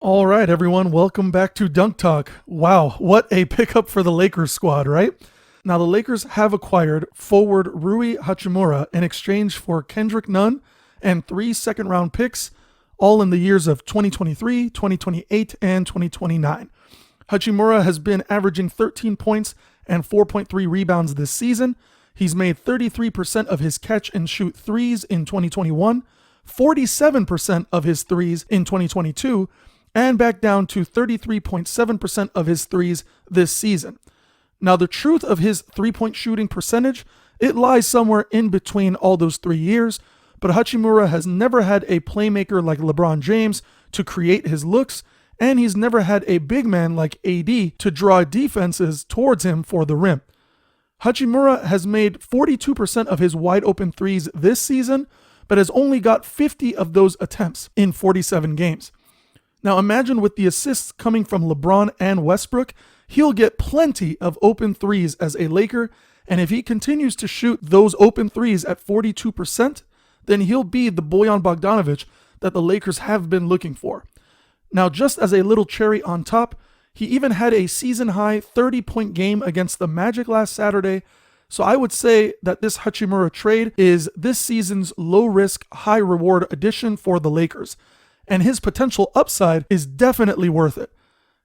All right, everyone, welcome back to Dunk Talk. Wow, what a pickup for the Lakers squad, right? Now, the Lakers have acquired forward Rui Hachimura in exchange for Kendrick Nunn and 3 second-round picks, all in the years of 2023, 2028, and 2029. Hachimura has been averaging 13 points and 4.3 rebounds this season. He's made 33% of his catch and shoot threes in 2021, 47% of his threes in 2022, and back down to 33.7% of his threes this season. Now, the truth of his three-point shooting percentage, it lies somewhere in between all those 3 years, but Hachimura has never had a playmaker like LeBron James to create his looks, and he's never had a big man like AD to draw defenses towards him for the rim. Hachimura has made 42% of his wide-open threes this season, but has only got 50 of those attempts in 47 games. Now imagine with the assists coming from LeBron and Westbrook, he'll get plenty of open threes as a Laker, and if he continues to shoot those open threes at 42%, then he'll be the Bojan Bogdanovic that the Lakers have been looking for. Now, just as a little cherry on top, he even had a season-high 30-point game against the Magic last Saturday, so I would say that this Hachimura trade is this season's low-risk, high-reward addition for the Lakers, and his potential upside is definitely worth it.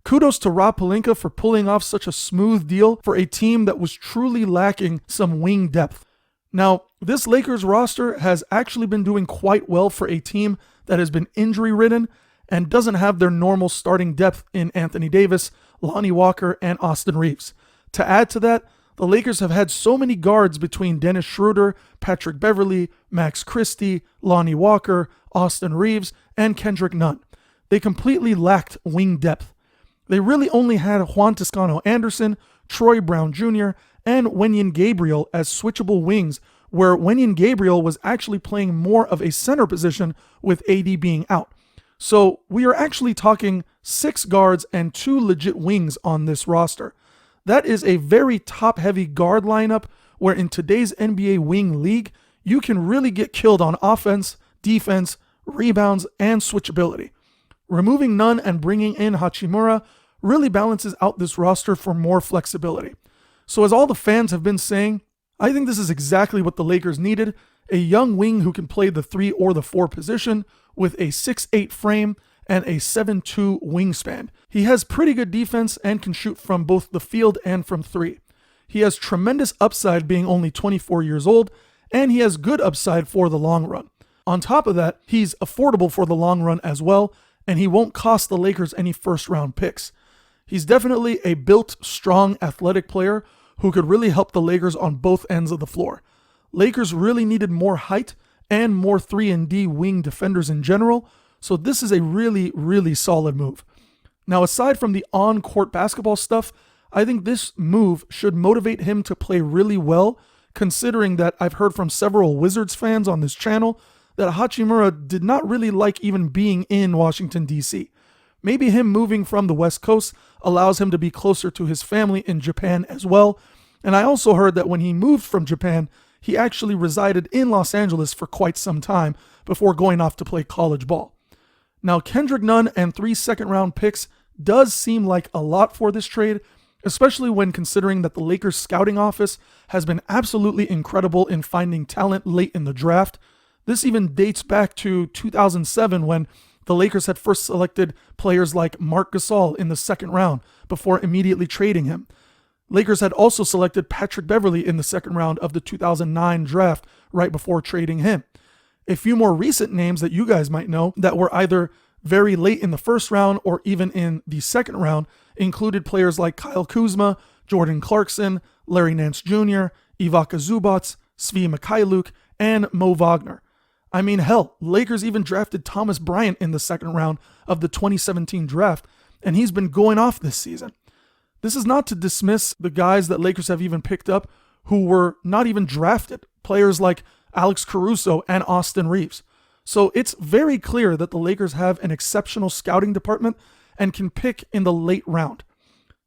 Kudos to Rob Pelinka for pulling off such a smooth deal for a team that was truly lacking some wing depth. Now, this Lakers roster has actually been doing quite well for a team that has been injury-ridden and doesn't have their normal starting depth in Anthony Davis, Lonnie Walker, and Austin Reeves. To add to that, the Lakers have had so many guards between Dennis Schroeder, Patrick Beverley, Max Christie, Lonnie Walker, Austin Reeves, and Kendrick Nunn. They completely lacked wing depth. They really only had Juan Toscano Anderson, Troy Brown Jr., and Wenyen Gabriel as switchable wings, where Wenyen Gabriel was actually playing more of a center position with AD being out. So we are actually talking 6 guards and 2 legit wings on this roster. That is a very top-heavy guard lineup where in today's NBA wing league, you can really get killed on offense, defense, rebounds, and switchability. Removing Nunn and bringing in Hachimura really balances out this roster for more flexibility. So as all the fans have been saying, I think this is exactly what the Lakers needed, a young wing who can play the 3 or the 4 position with a 6'8 frame and a 7'2 wingspan. He has pretty good defense and can shoot from both the field and from 3. He has tremendous upside being only 24 years old, and he has good upside for the long run. On top of that, he's affordable for the long run as well, and he won't cost the Lakers any first-round picks. He's definitely a built, strong, athletic player who could really help the Lakers on both ends of the floor. Lakers really needed more height and more 3-and-D wing defenders in general, so this is a really, really solid move. Now, aside from the on-court basketball stuff, I think this move should motivate him to play really well, considering that I've heard from several Wizards fans on this channel that Hachimura did not really like even being in Washington, D.C. Maybe him moving from the West Coast allows him to be closer to his family in Japan as well, and I also heard that when he moved from Japan, he actually resided in Los Angeles for quite some time before going off to play college ball. Now, Kendrick Nunn and 3 second-round picks does seem like a lot for this trade, especially when considering that the Lakers scouting office has been absolutely incredible in finding talent late in the draft. This even dates back to 2007 when the Lakers had first selected players like Marc Gasol in the 2nd round before immediately trading him. Lakers had also selected Patrick Beverley in the 2nd round of the 2009 draft right before trading him. A few more recent names that you guys might know that were either very late in the 1st round or even in the 2nd round included players like Kyle Kuzma, Jordan Clarkson, Larry Nance Jr., Ivica Zubac, Svi Mikhailuk, and Mo Wagner. I mean, hell, Lakers even drafted Thomas Bryant in the 2nd round of the 2017 draft, and he's been going off this season. This is not to dismiss the guys that Lakers have even picked up who were not even drafted, players like Alex Caruso and Austin Reeves. So it's very clear that the Lakers have an exceptional scouting department and can pick in the late round.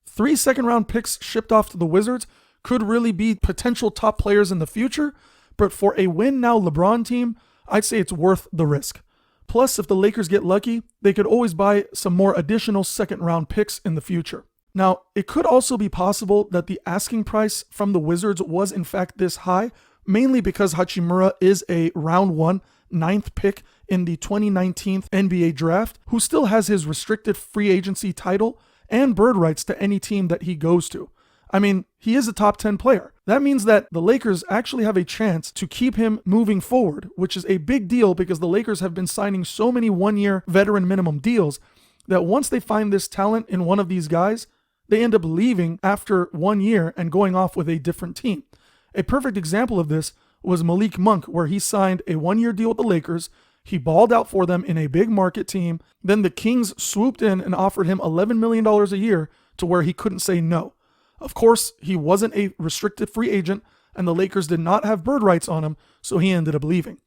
3 second-round picks shipped off to the Wizards could really be potential top players in the future, but for a win-now LeBron team, I'd say it's worth the risk. Plus, if the Lakers get lucky, they could always buy some more additional second-round picks in the future. Now, it could also be possible that the asking price from the Wizards was in fact this high, mainly because Hachimura is a round 1, 9th pick in the 2019 NBA draft, who still has his restricted free agency title and bird rights to any team that he goes to. I mean, he is a top 10 player. That means that the Lakers actually have a chance to keep him moving forward, which is a big deal because the Lakers have been signing so many one-year veteran minimum deals that once they find this talent in one of these guys, they end up leaving after 1 year and going off with a different team. A perfect example of this was Malik Monk, where he signed a 1-year deal with the Lakers. He balled out for them in a big market team. Then the Kings swooped in and offered him $11 million a year to where he couldn't say no. Of course, he wasn't a restricted free agent, and the Lakers did not have bird rights on him, so he ended up leaving.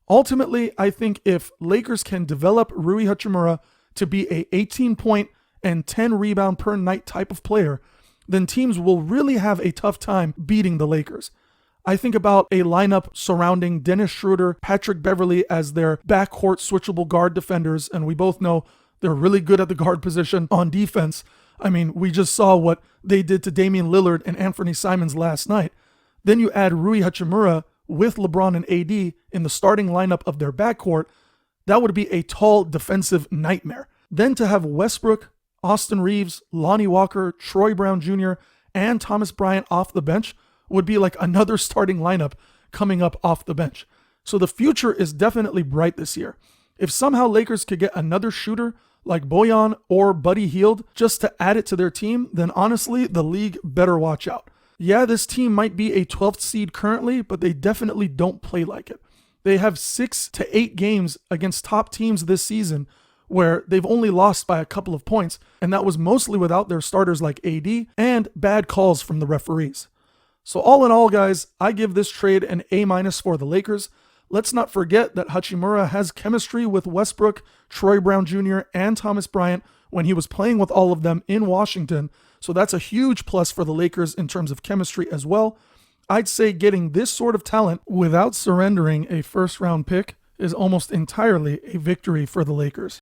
Ultimately, I think if Lakers can develop Rui Hachimura to be a 18-point and 10 rebound per night type of player, then teams will really have a tough time beating the Lakers. I think about a lineup surrounding Dennis Schroeder, Patrick Beverley as their backcourt switchable guard defenders, and we both know they're really good at the guard position on defense. I mean, we just saw what they did to Damian Lillard and Anthony Simons last night. Then you add Rui Hachimura with LeBron and AD in the starting lineup of their backcourt. That would be a tall defensive nightmare. Then to have Westbrook, Austin Reeves, Lonnie Walker, Troy Brown Jr., and Thomas Bryant off the bench would be like another starting lineup coming up off the bench. So the future is definitely bright this year. If somehow Lakers could get another shooter like Bojan or Buddy Hield just to add it to their team, then honestly, the league better watch out. Yeah, this team might be a 12th seed currently, but they definitely don't play like it. They have 6 to 8 games against top teams this season where they've only lost by a couple of points, and that was mostly without their starters like AD and bad calls from the referees. So all in all, guys, I give this trade an A- for the Lakers. Let's not forget that Hachimura has chemistry with Westbrook, Troy Brown Jr., and Thomas Bryant when he was playing with all of them in Washington. So that's a huge plus for the Lakers in terms of chemistry as well. I'd say getting this sort of talent without surrendering a first-round pick is almost entirely a victory for the Lakers.